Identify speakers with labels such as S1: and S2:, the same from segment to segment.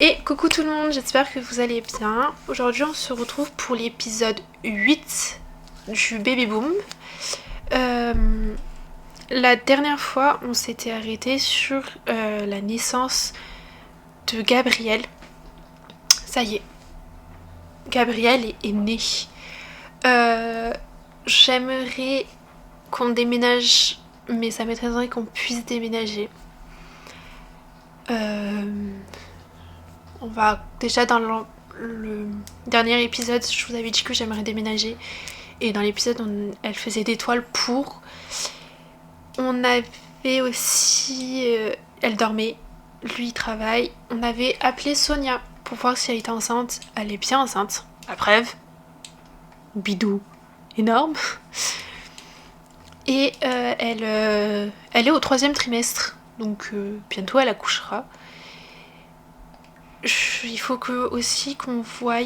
S1: Et coucou tout le monde, j'espère que vous allez bien. Aujourd'hui on se retrouve pour l'épisode 8 du Baby Boom. La dernière fois on s'était arrêté sur la naissance de Gabriel. Ça y est, Gabriel est né. J'aimerais qu'on déménage, mais ça m'étonnerait qu'on puisse déménager. On va déjà dans le dernier épisode, je vous avais dit que j'aimerais déménager. Et dans l'épisode, elle faisait des toiles pour. On avait aussi... elle dormait, lui il travaille. On avait appelé Sonia pour voir si elle était enceinte. Elle est bien enceinte. La preuve. Bidou énorme. Et elle est au 3e trimestre. Donc bientôt elle accouchera. Il faut aussi qu'on voie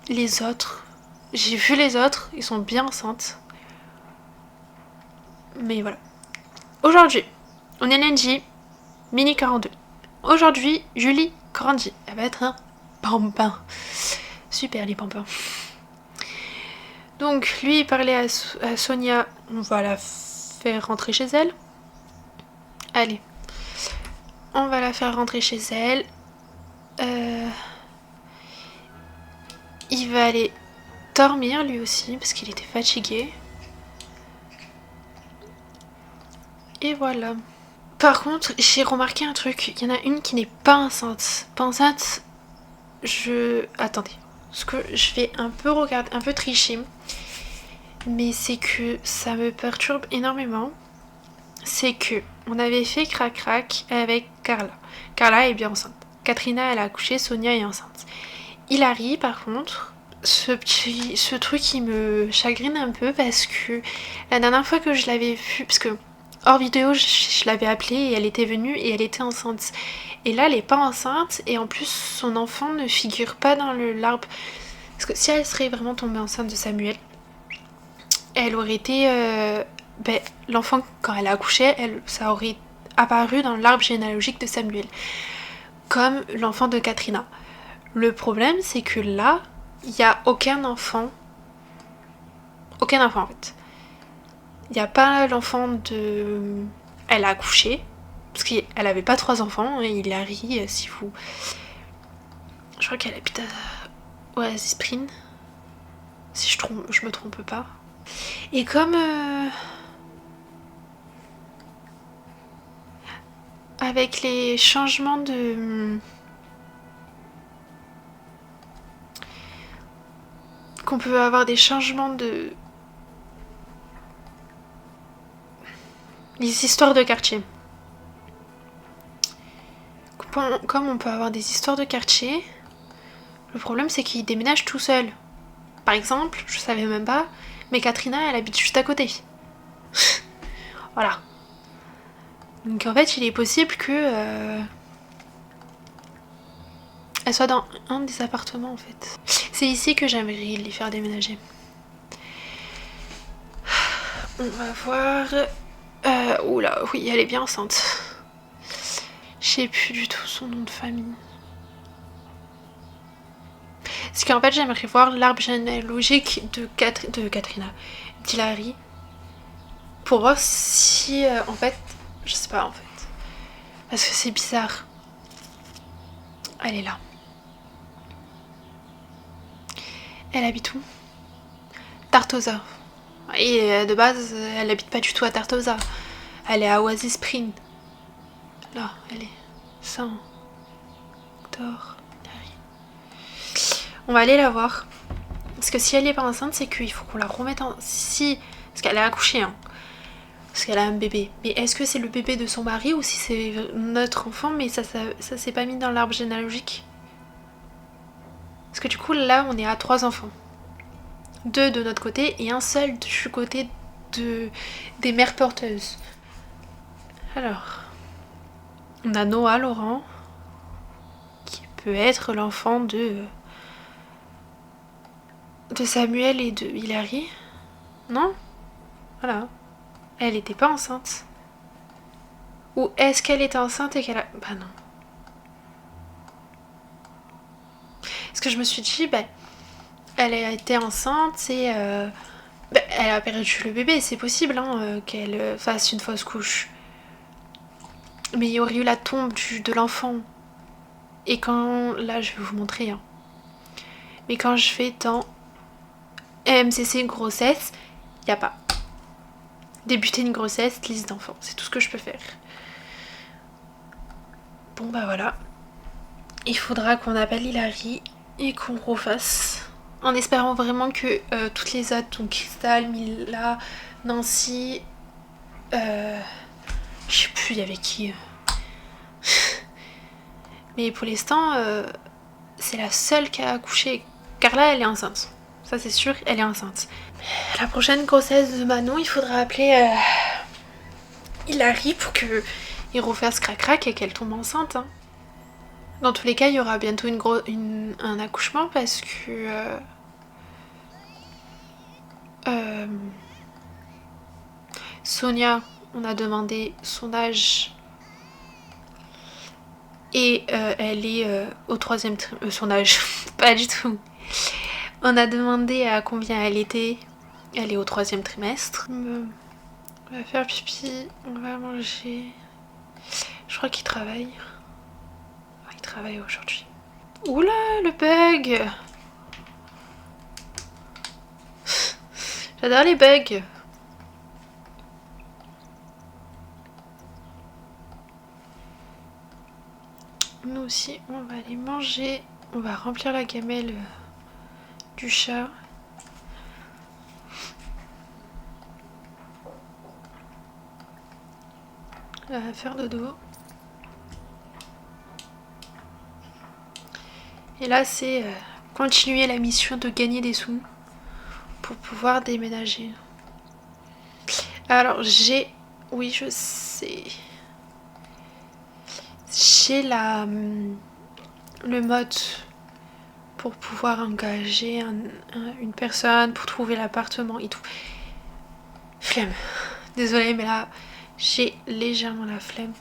S1: les autres. J'ai vu les autres, ils sont bien enceintes. Mais voilà. Aujourd'hui, on est lundi, mini 42. Aujourd'hui, Julie grandit. Elle va être un pampin. Super les pampins. Donc, lui, il parlait à Sonia. On va la faire rentrer chez elle. Allez. On va la faire rentrer chez elle. Il va aller dormir lui aussi parce qu'il était fatigué. Et voilà. Par contre, j'ai remarqué un truc. Il y en a une qui n'est pas enceinte. Pas enceinte. Attendez. Parce que je vais un peu regarder, un peu tricher. Mais c'est que ça me perturbe énormément. C'est que on avait fait crac-crac avec Carla. Carla est bien enceinte. Katrina, elle a accouché. Sonia est enceinte. Hilary, par contre, ce truc qui me chagrine un peu parce que la dernière fois que je l'avais vue, parce que hors vidéo, je l'avais appelée et elle était venue et elle était enceinte. Et là, elle est pas enceinte et en plus, son enfant ne figure pas dans l'arbre. Parce que si elle serait vraiment tombée enceinte de Samuel, elle aurait été... l'enfant, quand elle a accouché, ça aurait apparu dans l'arbre généalogique de Samuel. Comme l'enfant de Katrina. Le problème, c'est que là, il n'y a aucun enfant. Aucun enfant, en fait. Il n'y a pas l'enfant de... Elle a accouché. Parce qu'elle avait pas 3 enfants. Et Hilary, si vous... Je crois qu'elle habite à Oasis Spring. Si je me trompe pas. Et comme... avec les changements de... qu'on peut avoir des changements de... Les histoires de quartier. Comme on peut avoir des histoires de quartier, le problème c'est qu'ils déménagent tout seuls. Par exemple, je savais même pas, mais Katrina elle habite juste à côté. Voilà. Donc en fait il est possible que... elle soit dans un des appartements en fait. C'est ici que j'aimerais les faire déménager. On va voir... oula, oui, elle est bien enceinte. Je sais plus du tout son nom de famille. Parce qu'en fait, j'aimerais voir l'arbre généalogique de Katrina, d'Hilary. Pour voir si, en fait... Je sais pas, en fait. Parce que c'est bizarre. Elle est là. Elle habite où? Tartosa. Et de base, elle habite pas du tout à Tartosa. Elle est à Oasis Spring. Là, elle est. Saint-Victor. On va aller la voir. Parce que si elle est pas enceinte, c'est qu'il faut qu'on la remette en... Si... Parce qu'elle est accouchée, hein. Parce qu'elle a un bébé. Mais est-ce que c'est le bébé de son mari ou si c'est notre enfant, mais ça s'est pas mis dans l'arbre généalogique? Parce que du coup, là, on est à 3 enfants. 2 de notre côté et un seul du côté des mères porteuses. Alors, on a Noah Laurent, qui peut être l'enfant de Samuel et de Hilary. Non? Voilà. Elle était pas enceinte. Ou est-ce qu'elle était enceinte et qu'elle a... Bah non. Parce que je me suis dit, elle a été enceinte et elle a perdu le bébé, c'est possible qu'elle fasse une fausse couche. Mais il y aurait eu la tombe de l'enfant. Et quand... Là, je vais vous montrer. Mais quand je fais dans MCC grossesse, il n'y a pas. Débuter une grossesse, liste d'enfants. C'est tout ce que je peux faire. Bon, voilà. Il faudra qu'on appelle Hilary et qu'on refasse. En espérant vraiment que toutes les autres, donc Crystal, Mila, Nancy... je sais plus, il y avait qui. Mais pour l'instant, c'est la seule qui a accouché. Carla, elle est enceinte. Ça, c'est sûr, elle est enceinte. La prochaine grossesse de Manon, il faudra appeler Hilary pour qu'il refasse crac-crac et qu'elle tombe enceinte. Dans tous les cas, il y aura bientôt un accouchement parce que... Sonia, on a demandé son âge et elle est au 3e trimestre. Son âge, pas du tout. On a demandé à combien elle était. Elle est au 3e trimestre. On va faire pipi, on va manger. Je crois qu'il travaille. Il travaille aujourd'hui. Oula, le bug! J'adore les bugs. Nous aussi, on va aller manger. On va remplir la gamelle du chat. Elle va faire dodo. Et là, c'est continuer la mission de gagner des sous pour pouvoir déménager. Alors, oui, je sais. J'ai le mode pour pouvoir engager une personne pour trouver l'appartement et tout. Flemme. Désolée, mais là, j'ai légèrement la flemme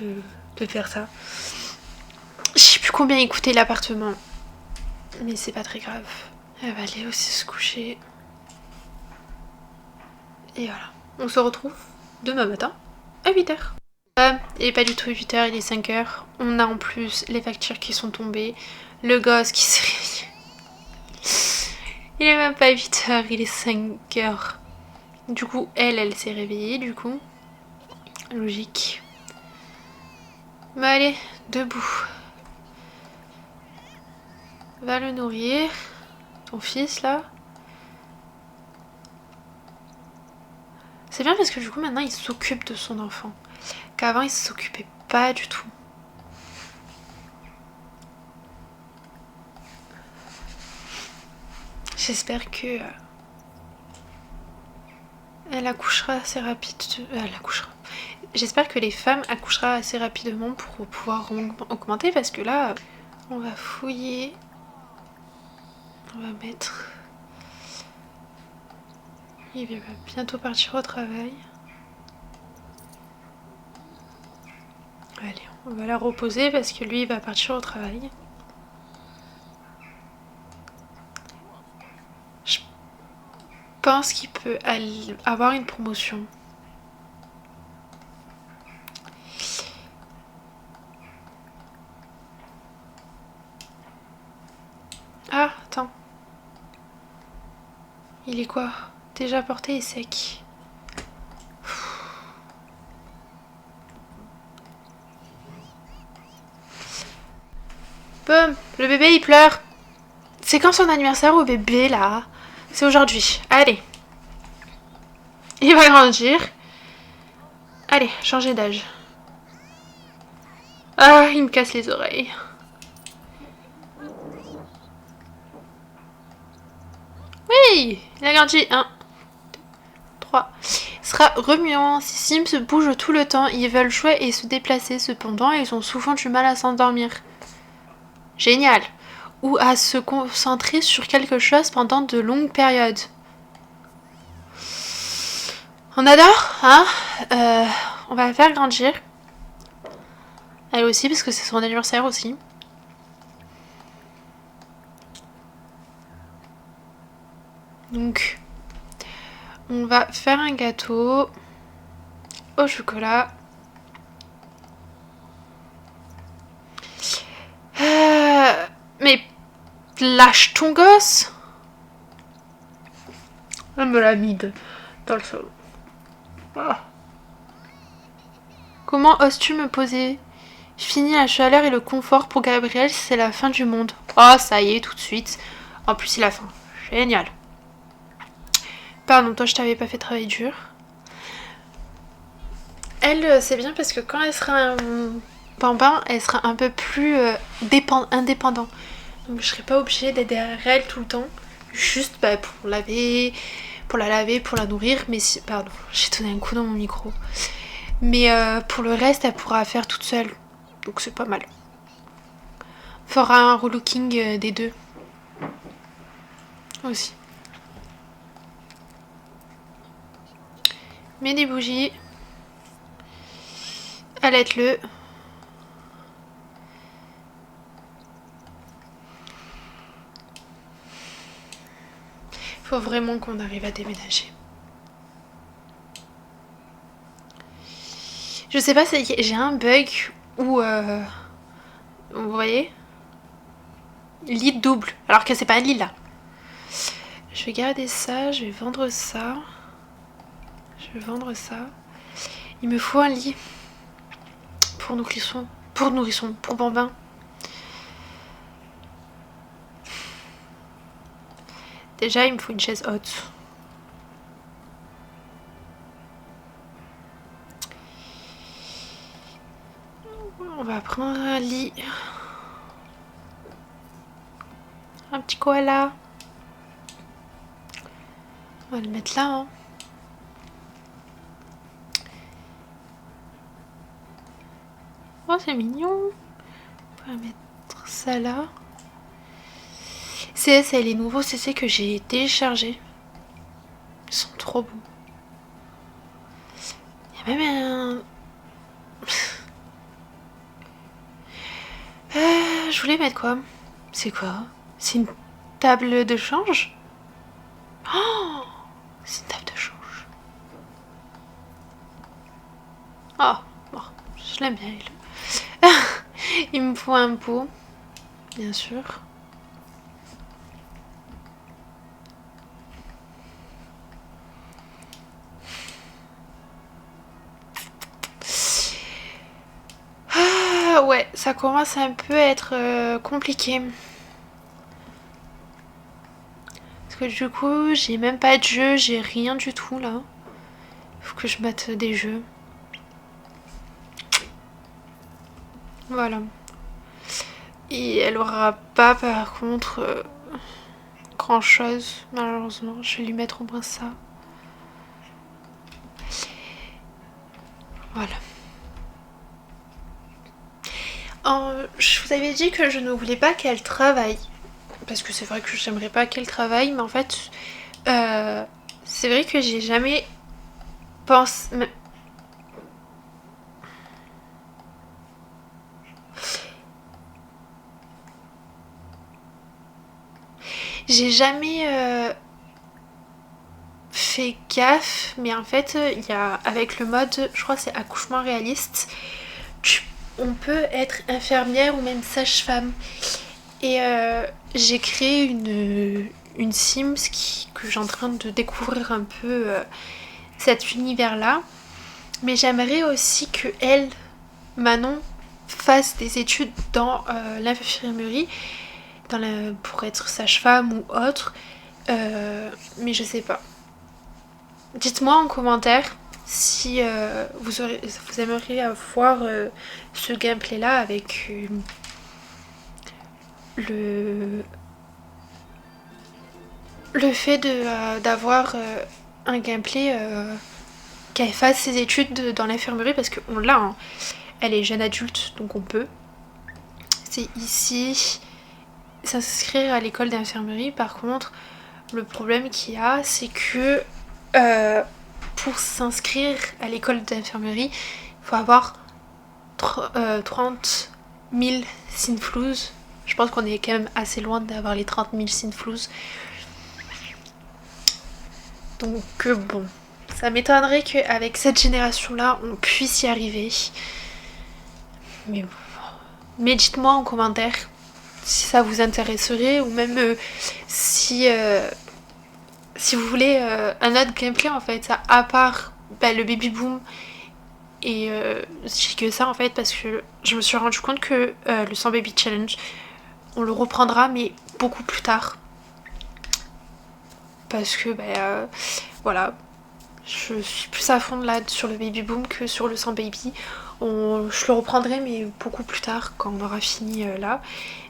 S1: de faire ça. Je sais plus combien il coûtait l'appartement. Mais c'est pas très grave. Elle va aller aussi se coucher. Et voilà. On se retrouve demain matin à 8h. Et pas du tout 8h, il est 5h. On a en plus les factures qui sont tombées. Le gosse qui s'est réveillé. Il est même pas 8h, il est 5h. Du coup, elle s'est réveillée, du coup. Logique. Bah allez, debout. Va le nourrir. Ton fils, là. C'est bien parce que du coup, maintenant, il s'occupe de son enfant. Qu'avant, il s'occupait pas du tout. J'espère que... elle accouchera assez rapidement. Elle accouchera. J'espère que les femmes accoucheront assez rapidement pour pouvoir augmenter parce que là, on va fouiller. On va mettre... Il va bientôt partir au travail. Allez, on va la reposer parce que lui, il va partir au travail. Je pense qu'il peut avoir une promotion. Ah, attends. Il est quoi? Déjà porté et sec. Boum, le bébé il pleure. C'est quand son anniversaire au bébé là? C'est aujourd'hui. Allez. Il va grandir. Allez, changer d'âge. Ah, il me casse les oreilles. Oui, il a grandi. 1, 2, 3. Il sera remuant. Ces Sims bougent tout le temps. Ils veulent jouer et se déplacer. Cependant, ils ont souvent du mal à s'endormir. Génial. Ou à se concentrer sur quelque chose pendant de longues périodes. On adore, hein? On va la faire grandir. Elle aussi, parce que c'est son anniversaire aussi. Donc on va faire un gâteau au chocolat. Mais lâche ton gosse. Elle me l'a mis dans le salon. Ah. Comment oses-tu me poser? Fini la chaleur et le confort pour Gabriel, c'est la fin du monde. Oh, ça y est, tout de suite. En plus, c'est la fin. Génial. Pardon, toi, je t'avais pas fait travail dur. Elle, c'est bien parce que quand elle sera un bambin, elle sera un peu plus indépendante. Donc, je serai pas obligée d'être derrière elle tout le temps. Juste pour laver, pour la laver, pour la nourrir. Mais si... Pardon, j'ai donné un coup dans mon micro. Mais pour le reste, elle pourra faire toute seule. Donc c'est pas mal. Fera un relooking des deux. Aussi. Mets des bougies. Allaite-le. Faut vraiment qu'on arrive à déménager. Je sais pas si j'ai un bug où... vous voyez, lit double, alors que c'est pas un lit là. Je vais garder ça, je vais vendre ça. Je vais vendre ça. Il me faut un lit pour nourrisson. Pour bambin. Déjà, il me faut une chaise haute. On va prendre un lit. Un petit koala. On va le mettre là. Hein. Oh, c'est mignon. On va mettre ça là. C'est les nouveaux CC que j'ai téléchargés. Ils sont trop beaux. Il y a même un... je voulais mettre quoi? C'est quoi? C'est une table de change? Oh, c'est une table de change. Oh, bon, je l'aime bien. Il me faut un pot, bien sûr. Ah ouais, ça commence un peu à être compliqué. Parce que du coup, j'ai même pas de jeu, j'ai rien du tout là. Faut que je mette des jeux. Voilà. Et elle aura pas par contre grand chose, malheureusement. Je vais lui mettre au moins ça. Voilà. Je vous avais dit que je ne voulais pas qu'elle travaille. Parce que c'est vrai que j'aimerais pas qu'elle travaille, mais en fait, c'est vrai que j'ai jamais pensé. J'ai jamais fait gaffe, mais en fait, il y a avec le mode, je crois que c'est accouchement réaliste, on peut être infirmière ou même sage-femme. Et j'ai créé une Sims que j'ai en train de découvrir un peu cet univers-là. Mais j'aimerais aussi que elle, Manon, fasse des études dans l'infirmerie pour être sage-femme ou autre. Mais je sais pas. Dites-moi en commentaire si vous aimeriez avoir ce gameplay-là avec le fait d'avoir un gameplay qu'elle fasse ses études dans l'infirmerie, parce qu'on l'a, hein. Elle est jeune adulte, donc on peut. C'est ici, s'inscrire à l'école d'infirmerie. Par contre, le problème qu'il y a, c'est que pour s'inscrire à l'école d'infirmerie, il faut avoir 30 000 synflouz. Je pense qu'on est quand même assez loin d'avoir les 30 000 synflouz. Donc bon, ça m'étonnerait qu'avec cette génération-là, on puisse y arriver. Mais bon. Mais dites-moi en commentaire si ça vous intéresserait ou même si vous voulez un autre gameplay en fait, ça, à part le baby boom. Et j'ai que ça en fait parce que je me suis rendu compte que le 100 baby challenge, on le reprendra mais beaucoup plus tard. Parce que voilà, je suis plus à fond là sur le baby boom que sur le 100 baby. Je le reprendrai mais beaucoup plus tard quand on aura fini là.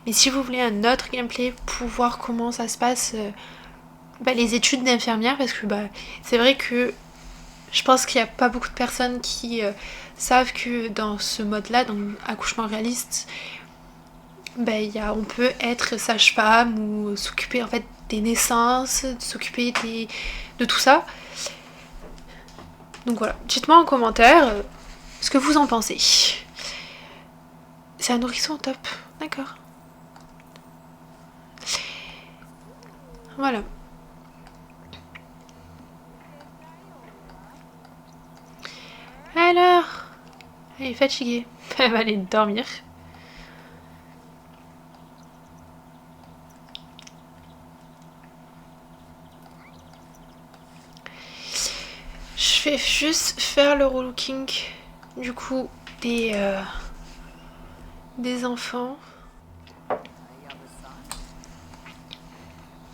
S1: Mais si vous voulez un autre gameplay pour voir comment ça se passe, les études d'infirmière, parce que c'est vrai que je pense qu'il n'y a pas beaucoup de personnes qui savent que dans ce mode-là, dans l'accouchement réaliste, on peut être sage-femme ou s'occuper en fait des naissances, s'occuper de tout ça. Donc voilà, dites-moi en commentaire ce que vous en pensez. C'est un nourrisson top, d'accord. Voilà. Alors, elle est fatiguée. Elle va aller dormir. Je vais juste faire le relooking du coup des enfants.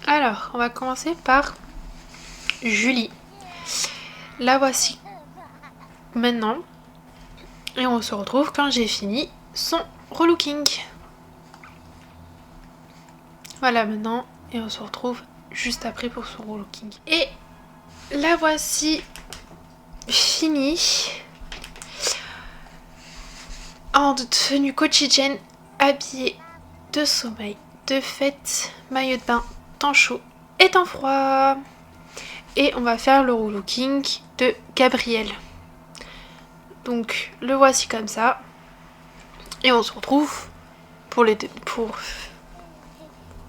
S1: Alors, on va commencer par Julie. La voici maintenant. Et on se retrouve quand j'ai fini son relooking. Voilà maintenant. Et on se retrouve juste après pour son relooking. Et la voici finie. En tenue quotidienne, habillée de sommeil, de fête, maillot de bain, temps chaud et temps froid. Et on va faire le relooking de Gabriel. Donc le voici comme ça. Et on se retrouve pour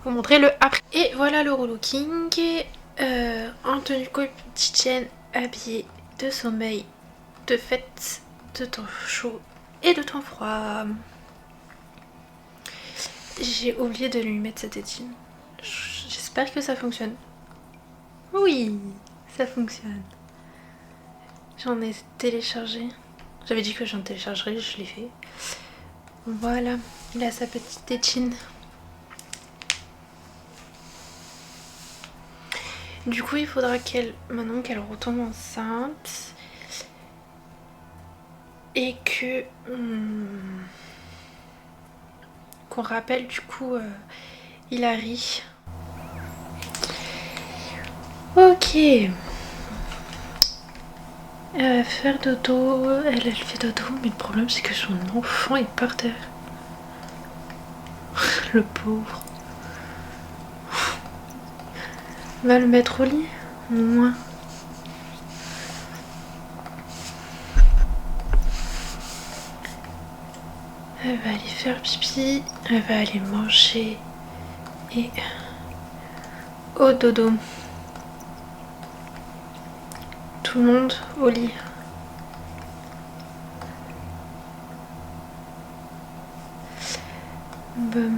S1: vous montrer le après. Et voilà le relooking. En tenue quotidienne, habillée de sommeil, de fête, de temps chaud et de temps froid. J'ai oublié de lui mettre cette tétine. J'espère que ça fonctionne. Oui, ça fonctionne. J'en ai téléchargé. J'avais dit que j'en téléchargerais, je l'ai fait. Voilà, il a sa petite tétine. Du coup, il faudra maintenant qu'elle retombe enceinte et que qu'on rappelle du coup Hilary. Ok. Elle va faire dodo. Elle fait dodo, mais le problème c'est que son enfant est par terre. Le pauvre. On va le mettre au lit, au moins. Elle va aller faire pipi, elle va aller manger et au dodo. Tout le monde au lit. Bon.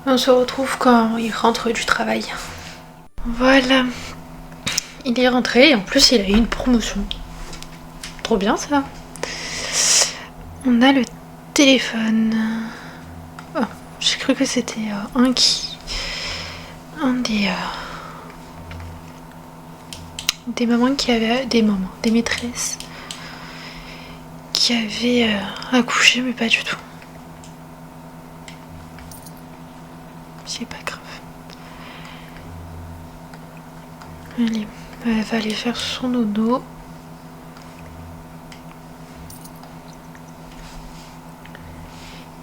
S1: On se retrouve quand il rentre du travail. Voilà. Il est rentré et en plus il a eu une promotion. Trop bien ça. On a le téléphone. Oh, j'ai cru que c'était un des mamans qui avaient des maîtresses qui avaient accouché, mais pas du tout. C'est pas grave. Allez, elle va aller faire son dodo.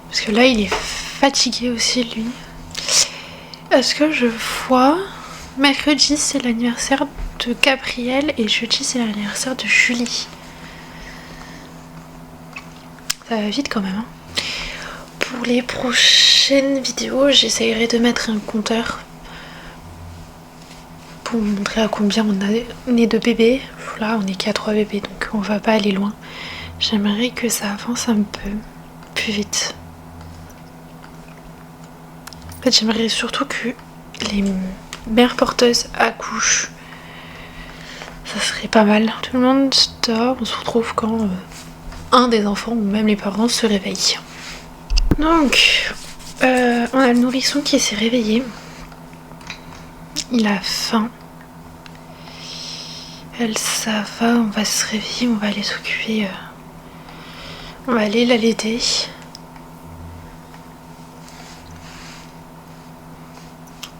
S1: Parce que là, il est fatigué aussi, lui. Est-ce que je vois... Mercredi, c'est l'anniversaire de Gabriel et jeudi, c'est l'anniversaire de Julie. Ça va vite quand même. Hein. Pour les prochaines vidéos, j'essayerai de mettre un compteur. pour vous montrer à combien on est de bébés. Là, on est qu'à 3 bébés, donc on va pas aller loin. J'aimerais que ça avance un peu plus vite. En fait, j'aimerais surtout que les mères porteuses accouchent. Ça serait pas mal. Tout le monde dort, on se retrouve quand un des enfants ou même les parents se réveillent. Donc, on a le nourrisson qui s'est réveillé. Il a faim. Elle, ça va, on va se réveiller, on va aller s'occuper. On va aller l'allaiter.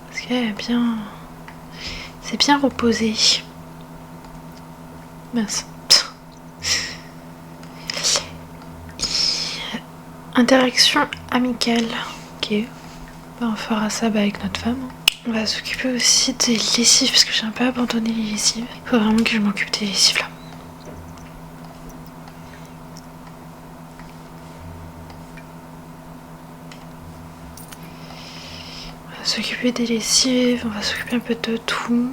S1: Parce qu'elle est bien. C'est bien reposé. Mince. Interaction amicale. Ok. On fera ça avec notre femme. On va s'occuper aussi des lessives parce que j'ai un peu abandonné les lessives. Il faut vraiment que je m'occupe des lessives là. On va s'occuper des lessives, on va s'occuper un peu de tout.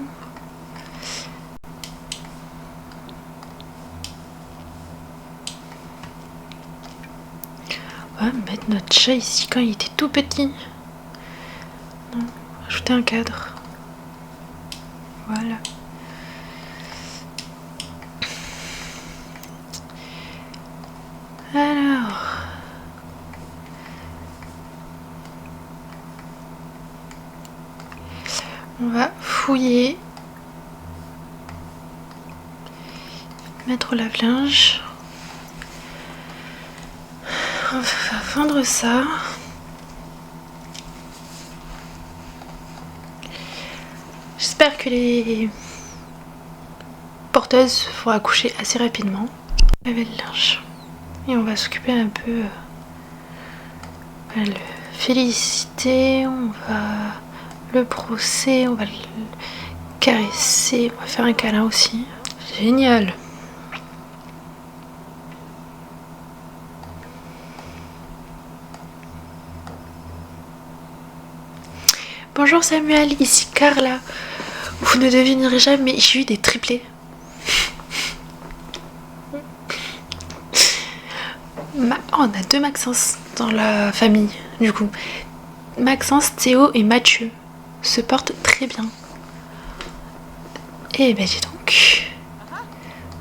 S1: On va mettre notre chat ici quand il était tout petit. Non, ajouter un cadre. Voilà. Alors. On va fouiller. Mettre au lave-linge. On va vendre ça. J'espère que les porteuses vont accoucher assez rapidement. Laver le linge. Et on va s'occuper un peu. On va le féliciter. On va le brosser. On va le caresser. On va faire un câlin aussi. Génial. Bonjour Samuel, ici Carla. Vous ne devinerez jamais, mais j'ai eu des triplés. On a 2 Maxence dans la famille, du coup. Maxence, Théo et Mathieu se portent très bien. Et ben dis donc.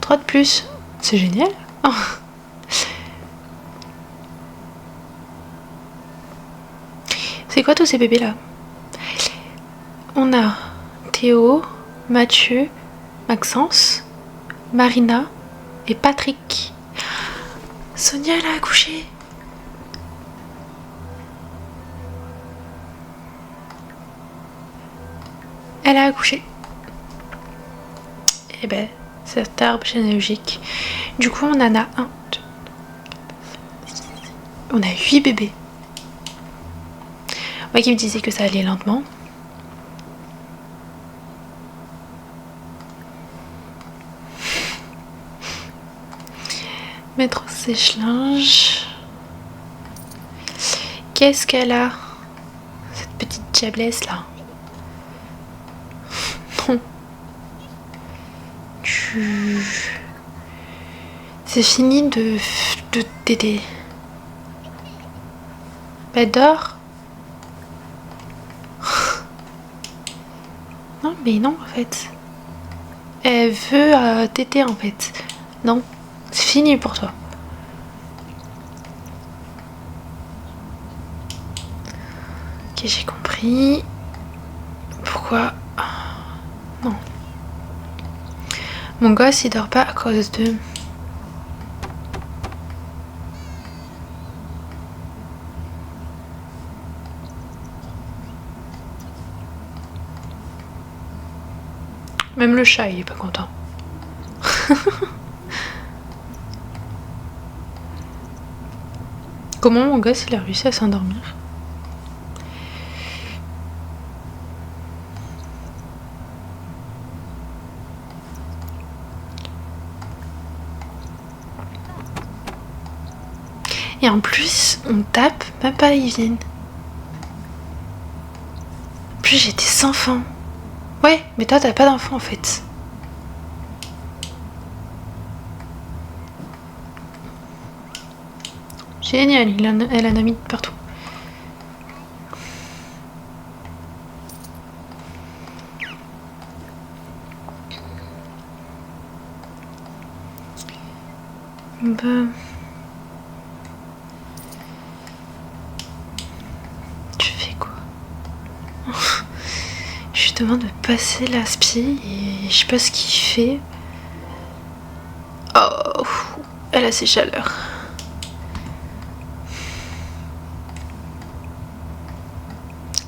S1: 3 de plus. C'est génial. Oh. C'est quoi tous ces bébés là? On a Théo, Mathieu, Maxence, Marina et Patrick. Sonia, elle a accouché. Elle a accouché. Et ben, cet arbre généalogique. Du coup, on en a 1, 2, on a 8 bébés. Moi qui me disais que ça allait lentement. Mettre au sèche-linge. Qu'est-ce qu'elle a, cette petite diablesse là? Non. C'est fini de t'aider. Bah dors. Non mais non en fait. Elle veut téter en fait. Non. C'est fini pour toi. Ok, j'ai compris. Pourquoi? Non. Mon gosse, il dort pas à cause de... Même le chat, il est pas content. Comment mon gosse il a réussi à s'endormir? Et en plus, on tape, même pas ils viennent. En plus, j'étais sans faim. Ouais, mais toi t'as pas d'enfant en fait. Génial, elle en a mis de partout. Bah... Tu fais quoi? Je lui demande de passer l'aspi et je sais pas ce qu'il fait. Oh, elle a ses chaleurs.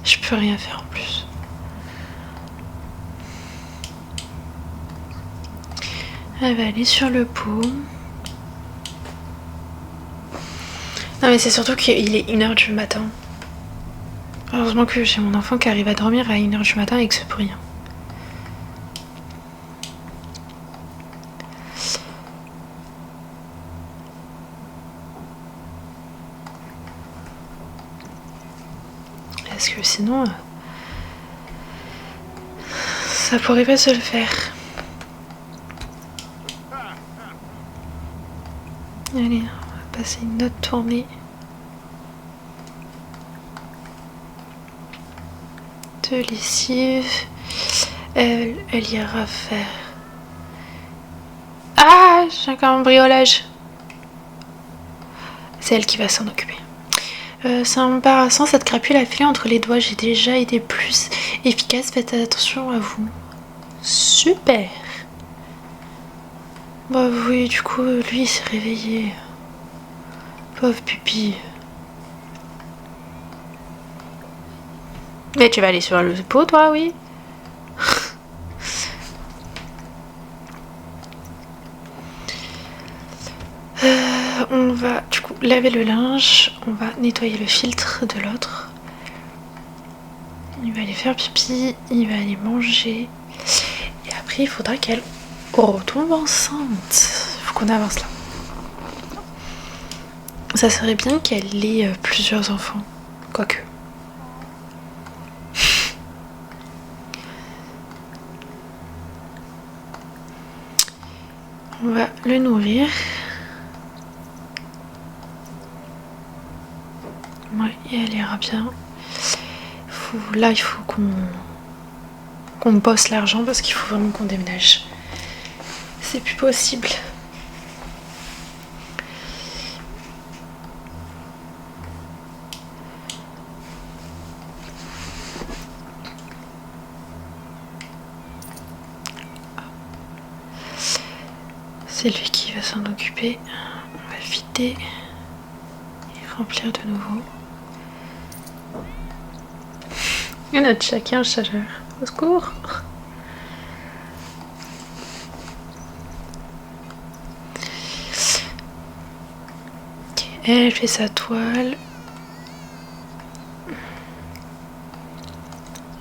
S1: Je peux rien faire en plus. Elle va aller sur le pot. Non mais c'est surtout qu'il est 1h du matin. Heureusement que j'ai mon enfant qui arrive à dormir à 1h du matin avec ce bruit. Parce que sinon... ça pourrait pas se le faire. Allez, on va passer une autre tournée. De lessive. Elle ira faire... Ah, j'ai un cambriolage. C'est elle qui va s'en occuper. C'est embarrassant, cette crapule a filé entre les doigts. J'ai déjà été plus efficace. Faites attention à vous. Super. Bah oui, du coup, lui il s'est réveillé. Pauvre pupille. Mais tu vas aller sur le pot, toi, oui? On va du coup laver le linge. On va nettoyer le filtre de l'autre. Il va aller faire pipi. Il va aller manger. Et après, il faudra qu'elle retombe enceinte. Il faut qu'on avance là. Ça serait bien qu'elle ait plusieurs enfants. Quoique. On va le nourrir. Ouais, et elle ira bien. Là, il faut qu'on bosse l'argent parce qu'il faut vraiment qu'on déménage. C'est plus possible. C'est lui qui va s'en occuper. On va vider et remplir de nouveau. Et notre chat qui a un chaleur. Au secours. Elle fait sa toile.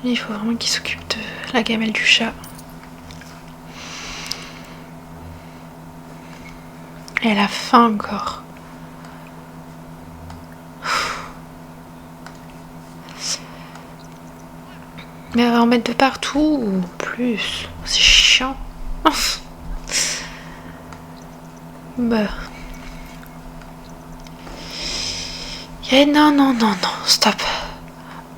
S1: Il faut vraiment qu'il s'occupe de la gamelle du chat. Elle a faim encore. Mais elle va en mettre de partout ou plus. C'est chiant. Bah. Non, non, non, non, stop.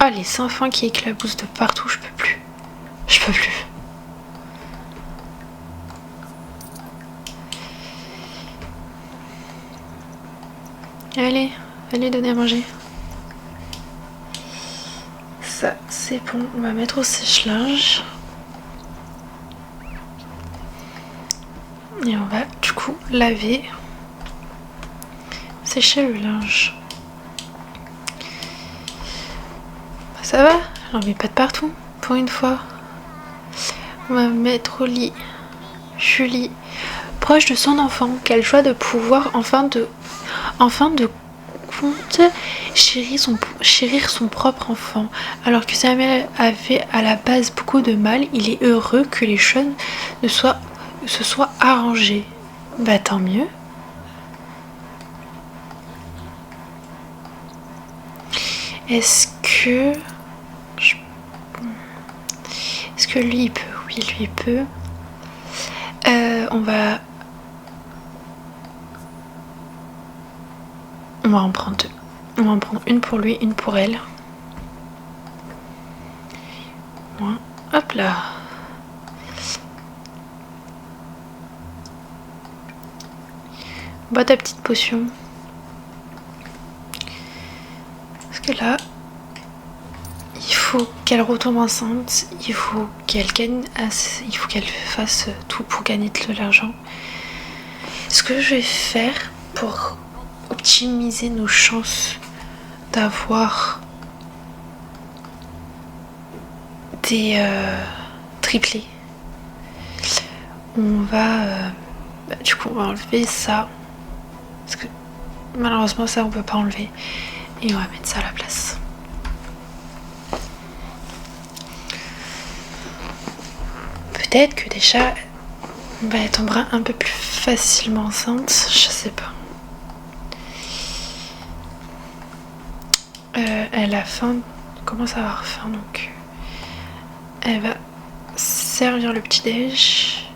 S1: Ah, les enfants qui éclaboussent de partout, je peux plus. Je peux plus. Allez, allez donner à manger. Ça, c'est bon. On va mettre au sèche-linge. Et on va du coup laver, sécher le linge. Ça va? J'en mets pas de partout pour une fois. On va mettre au lit Julie, proche de son enfant. Quelle joie de pouvoir enfin de compte chérir son propre enfant. Alors que Samuel avait à la base beaucoup de mal, il est heureux que les choses se soient arrangées. Bah tant mieux. Est-ce Est-ce que lui il peut? Oui, lui il peut. On va en prendre deux. On va en prendre une pour lui, une pour elle. Hop là. Bois ta petite potion. Parce que là, il faut qu'elle retombe enceinte. Il faut qu'elle gagne assez, il faut qu'elle fasse tout pour gagner de l'argent. Ce que je vais faire pour optimiser nos chances d'avoir des triplés, on va du coup on va enlever ça parce que malheureusement ça on peut pas enlever et on va mettre ça à la place. Peut-être que déjà elle tombera un peu plus facilement enceinte, je sais pas. Elle a faim, commence à avoir faim donc elle va servir le petit déj.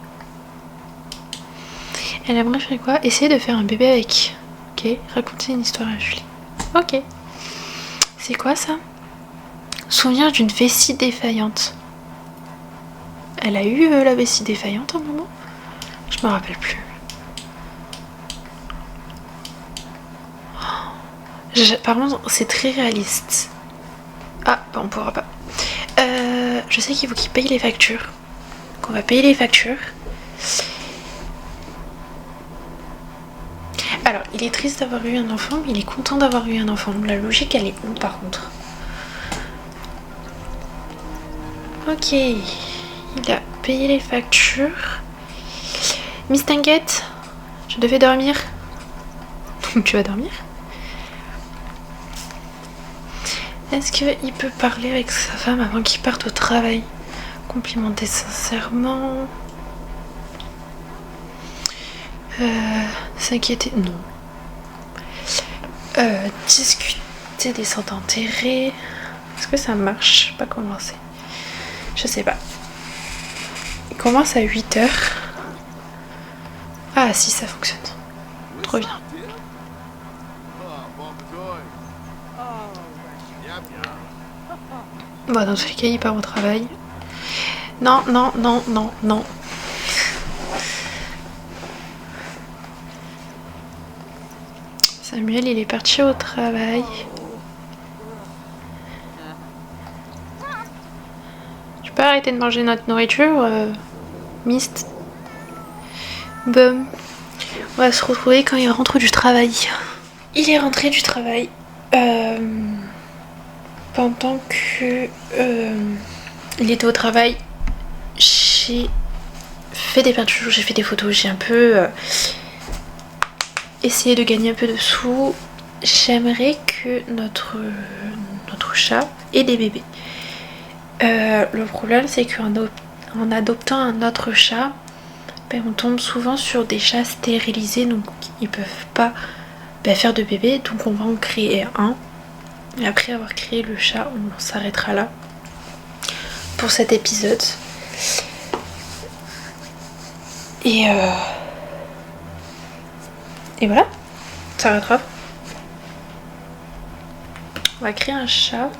S1: Elle aimerait faire quoi? Essayer de faire un bébé avec. Ok, raconter une histoire à Julie. Ok. C'est quoi ça? Souvenir d'une vessie défaillante. Elle a eu la vessie défaillante à un moment? Je me rappelle plus. Par contre, c'est très réaliste. Ah, bah on pourra pas. Je sais qu'il faut qu'il paye les factures. Donc on va payer les factures. Alors, il est triste d'avoir eu un enfant, mais il est content d'avoir eu un enfant. La logique, elle est où par contre? Ok. Il a payé les factures. Miss Tanguette, je devais dormir. Donc tu vas dormir? Est-ce qu'il peut parler avec sa femme avant qu'il parte au travail? Complimenter sincèrement. S'inquiéter? Non. Discuter des centres d'intérêt. Est-ce que ça marche? Je sais pas comment c'est. Je sais pas. Il commence à 8h. Ah si, ça fonctionne. Trop bien. Bon, dans tous les cas, il part au travail. Non, non, non, non, non. Samuel, il est parti au travail. Tu peux arrêter de manger notre nourriture, Mist? Bon. On va se retrouver quand il rentre du travail. Il est rentré du travail. Pendant que il était au travail, j'ai fait des peintures, j'ai fait des photos, j'ai un peu essayé de gagner un peu de sous. J'aimerais que notre chat ait des bébés. Le problème, c'est qu'en adoptant un autre chat, on tombe souvent sur des chats stérilisés, donc ils peuvent pas faire de bébés, donc on va en créer un. Et après avoir créé le chat, on s'arrêtera là pour cet épisode. Et voilà, on s'arrêtera. On va créer un chat.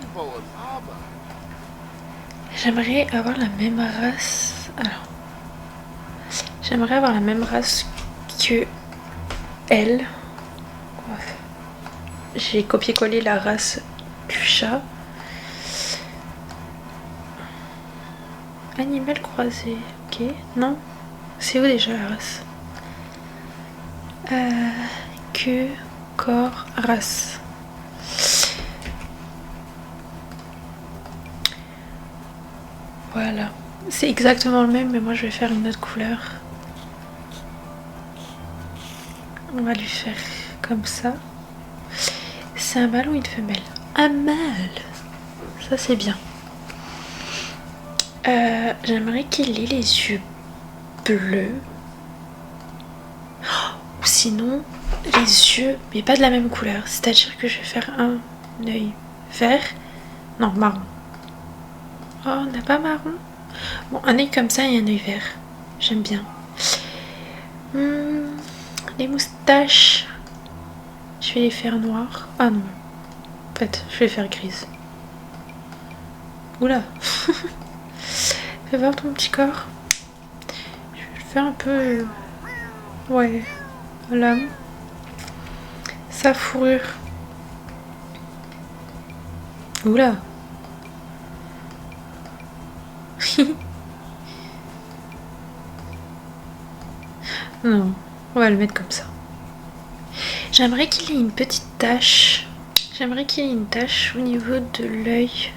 S1: J'aimerais avoir la même race. Alors, j'aimerais avoir la même race que elle. J'ai copié-collé la race du chat. Animal croisé, ok. Non, c'est où déjà la race? Queue, corps, race. Voilà. C'est exactement le même, mais moi je vais faire une autre couleur. On va lui faire comme ça. C'est un mâle ou une femelle? Un mâle. Ça c'est bien. J'aimerais qu'il ait les yeux bleus. Ou sinon, les yeux, mais pas de la même couleur. C'est-à-dire que je vais faire un œil vert. Non, marron. Oh, on n'a pas marron? Bon, un œil comme ça et un œil vert. J'aime bien. Les moustaches. Je vais les faire noires. Ah non. En fait, je vais les faire grises. Oula. Fais voir ton petit corps. Je vais le faire un peu... Ouais. Voilà. Sa fourrure. Oula. Non, on va le mettre comme ça. J'aimerais qu'il ait une petite tache. J'aimerais qu'il ait une tache au niveau de l'œil.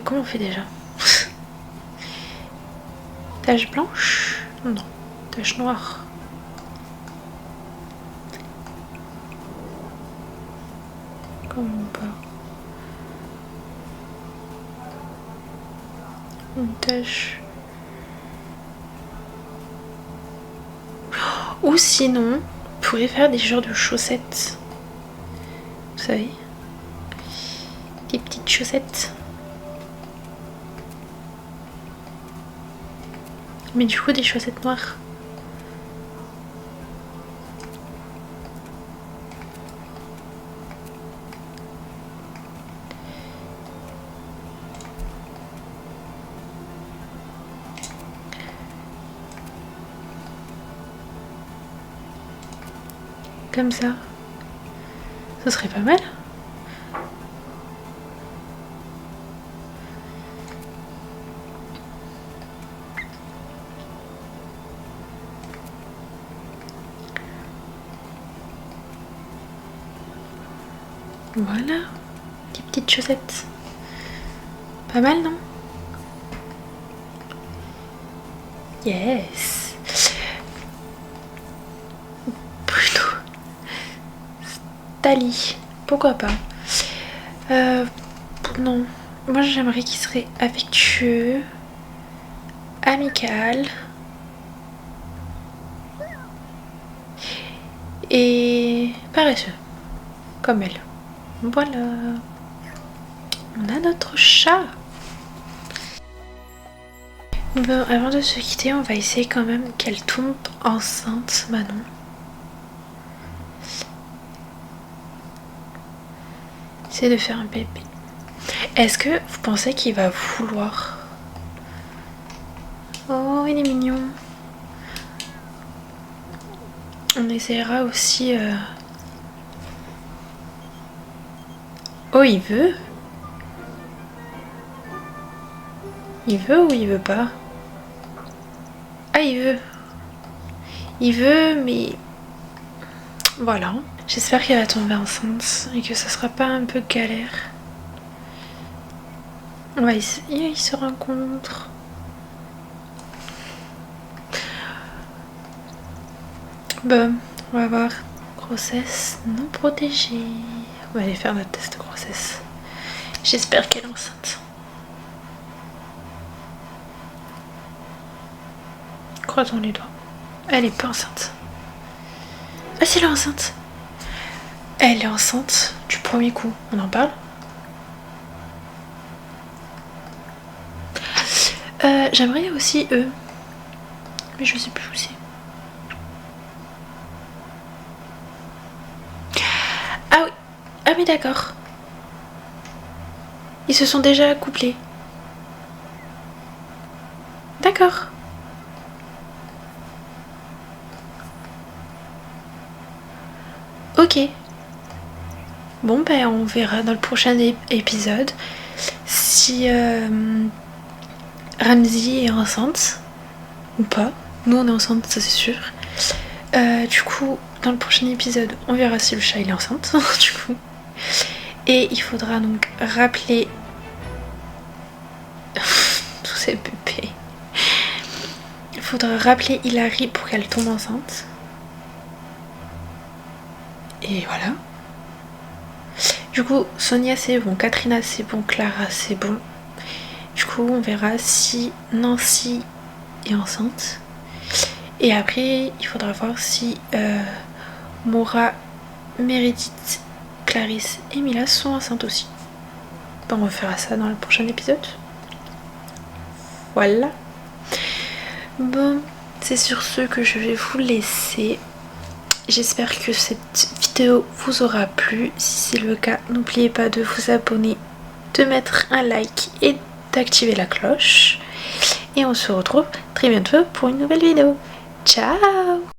S1: Comment on fait déjà? Tache blanche? Non, tache noire. Comment on peut? Une tache. Ou sinon, on pourrait faire des genres de chaussettes. Vous savez? Des petites chaussettes. Mais du coup, des chaussettes noires. Comme ça. Ce serait pas mal. Voilà. Des petites chaussettes. Pas mal, non? Yes. Plutôt. Tali. Pourquoi pas? Non. Moi, j'aimerais qu'il serait affectueux, amical et paresseux, comme elle. Voilà. On a notre chat. Bon, avant de se quitter, on va essayer quand même qu'elle tombe enceinte, Manon. C'est de faire un bébé. Est-ce que vous pensez qu'il va vouloir? Oh, il est mignon. On essaiera aussi... Oh, il veut? Il veut ou il veut pas? Ah, il veut. Il veut, mais... Voilà. J'espère qu'elle va tomber enceinte et que ça sera pas un peu galère. Ouais, ils se rencontrent. Bon, on va voir. Grossesse non protégée. On va aller faire notre test de grossesse. J'espère qu'elle est enceinte. Croisons les doigts. Elle est pas enceinte. Ah si, elle est enceinte. Elle est enceinte du premier coup. On en parle? J'aimerais aussi eux. Mais je sais plus où c'est. Ah oui. Ah mais d'accord. Ils se sont déjà couplés. D'accord. Ok. Bon ben on verra dans le prochain épisode si Ramsey est enceinte ou pas. Nous on est enceinte, ça c'est sûr. Du coup dans le prochain épisode on verra si le chat il est enceinte du coup. Et il faudra donc rappeler tous ces bébés. Il faudra rappeler Hilary pour qu'elle tombe enceinte. Et voilà. Du coup, Sonia c'est bon, Katrina c'est bon, Clara c'est bon. Du coup, on verra si Nancy est enceinte. Et après, il faudra voir si Maura, Meredith, Clarisse et Mila sont enceintes aussi. Bon, on verra ça dans le prochain épisode. Voilà. Bon, c'est sur ce que je vais vous laisser. J'espère que cette vidéo vous aura plu. Si c'est le cas, n'oubliez pas de vous abonner, de mettre un like et d'activer la cloche. Et on se retrouve très bientôt pour une nouvelle vidéo. Ciao!